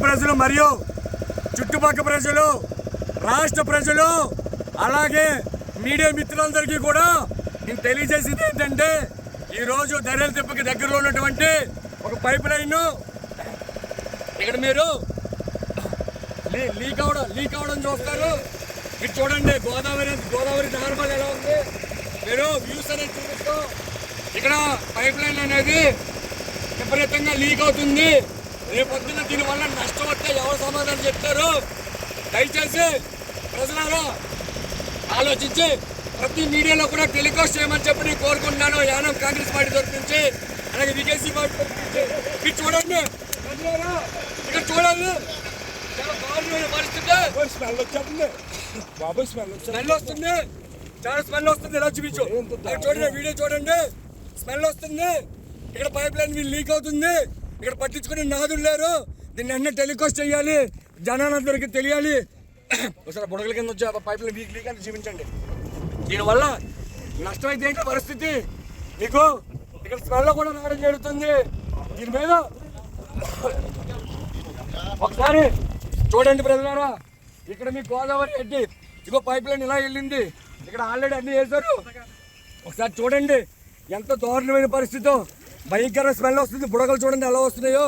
ప్రజలు మరియు చుట్టుపక్కల ప్రజలు, రాష్ట్ర ప్రజలు, అలాగే మీడియా మిత్రులందరికీ కూడా నేను తెలియజేసేది ఏంటంటే, ఈరోజు ధరల తిప్పకి దగ్గరలో ఉన్నటువంటి ఒక పైప్ లైన్ ఇక్కడ మీరు లీక్ అవడం చూస్తారు. మీరు చూడండి గోదావరి నార్మల్ ఎలా ఉంది, మీరు వ్యూస్ అనేది చూపిస్తూ ఇక్కడ పైప్ లైన్ అనేది విపరీతంగా లీక్ అవుతుంది. రేపొద్దున దీనివల్ల నష్టం వస్తే ఎవరు సమాధానం చెప్తారు? దయచేసి ప్రజలారా ఆలోచించి ప్రతి మీడియాలో కూడా టెలికాస్ట్ చేయమని చెప్పి నేను కోరుకుంటున్నాను. యానం కాంగ్రెస్ పార్టీ తరఫు నుంచి, అలాగే వికేసీ పార్టీ తరఫు నుంచి. మీరు చూడండి ప్రజలారా, ఇక్కడ చూడండి, చాలా దారుణమైన పరిస్థితి. స్మెల్ వచ్చేస్తుంది బాబు, స్మెల్ వస్తుంది, చాలా స్మెల్ వస్తుంది. ఎలా చూపించు, చూడండి, వీడియో చూడండి, స్మెల్ వస్తుంది. ఇక్కడ పైప్ లైన్ లీక్ అవుతుంది. ఇక్కడ పట్టించుకుని నాదులు లేరు. దీన్ని అన్నీ టెలికాస్ట్ చేయాలి, జనాలందరికీ తెలియాలి. ఒకసారి బుడగల కింద వచ్చి పైప్ లైన్ లీక్ అని చూపించండి. దీనివల్ల నష్టం అయితే ఏంటి పరిస్థితి? మీకు ఇక్కడ స్మెల్ కూడా రావడం జరుగుతుంది. దీని మీద ఒకసారి చూడండి ప్రజలారా, ఇక్కడ మీ గోదావరి ఎడ్డి ఇగో పైప్ లైన్ ఇలా వెళ్ళింది. ఇక్కడ ఆల్రెడీ అన్నీ వేశారు. ఒకసారి చూడండి ఎంత దారుణమైన పరిస్థితో, భయంకర స్మెల్ వస్తుంది. బుడగలు చూడండి ఎలా వస్తున్నాయో.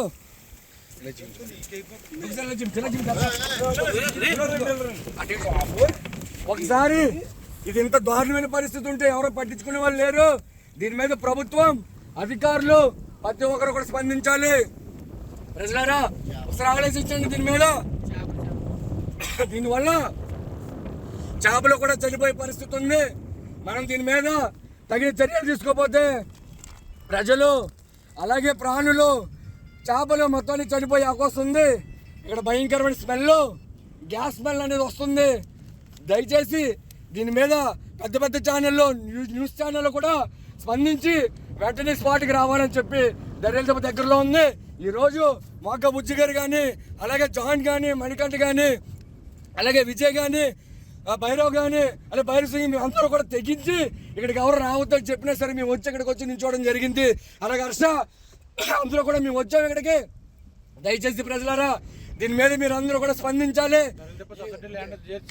ఒకసారి ఇది ఇంత దారుణమైన పరిస్థితి ఉంటే ఎవరో పట్టించుకునే వాళ్ళు లేరు. దీని మీద ప్రభుత్వం, అధికారులు ప్రతి ఒక్కరు కూడా స్పందించాలి. ప్రజలారా ఒకసారి ఆలోచించండి దీని మీద. దీనివల్ల చేపలు కూడా చనిపోయే పరిస్థితి ఉంది. మనం దీని మీద తగిన చర్యలు తీసుకోకపోతే ప్రజలు, అలాగే ప్రాణులు, చేపలు మొత్తాన్ని చనిపోయే అవకాశం ఉంది. ఇక్కడ భయంకరమైన స్మెల్, గ్యాస్ స్మెల్ అనేది వస్తుంది. దయచేసి దీని మీద పెద్ద పెద్ద ఛానళ్ళు, న్యూస్ ఛానళ్ళు కూడా స్పందించి వెంటనే స్పాట్కి రావాలని చెప్పి ధరల దగ్గరలో ఉంది. ఈరోజు మోక బుజ్జి గారు కానీ, అలాగే జాన్ కానీ, మణికంఠ కానీ, అలాగే విజయ్ కానీ, భైరవ్ కానీ, అలాగే భైరవ్ సింగ్ అందరూ కూడా తెగించి ఇక్కడికి ఎవరు రావద్దని చెప్పినా సరే మేము వచ్చి ఇక్కడికి వచ్చి నిల్చోవడం జరిగింది. అలాగే హర్ష అందరూ కూడా మేము వచ్చాము ఇక్కడికి. దయచేసి ప్రజలారా దీని మీద మీరు అందరూ కూడా స్పందించాలి.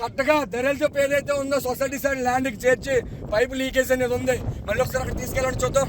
కరెక్ట్గా ధరల చెప్పు ఏదైతే ఉందో సొసైటీ సైడ్ ల్యాండ్కి చేర్చి పైపు లీకేజ్ అనేది ఉంది. మళ్ళీ ఒకసారి అక్కడ తీసుకెళ్ళండి చూద్దాం.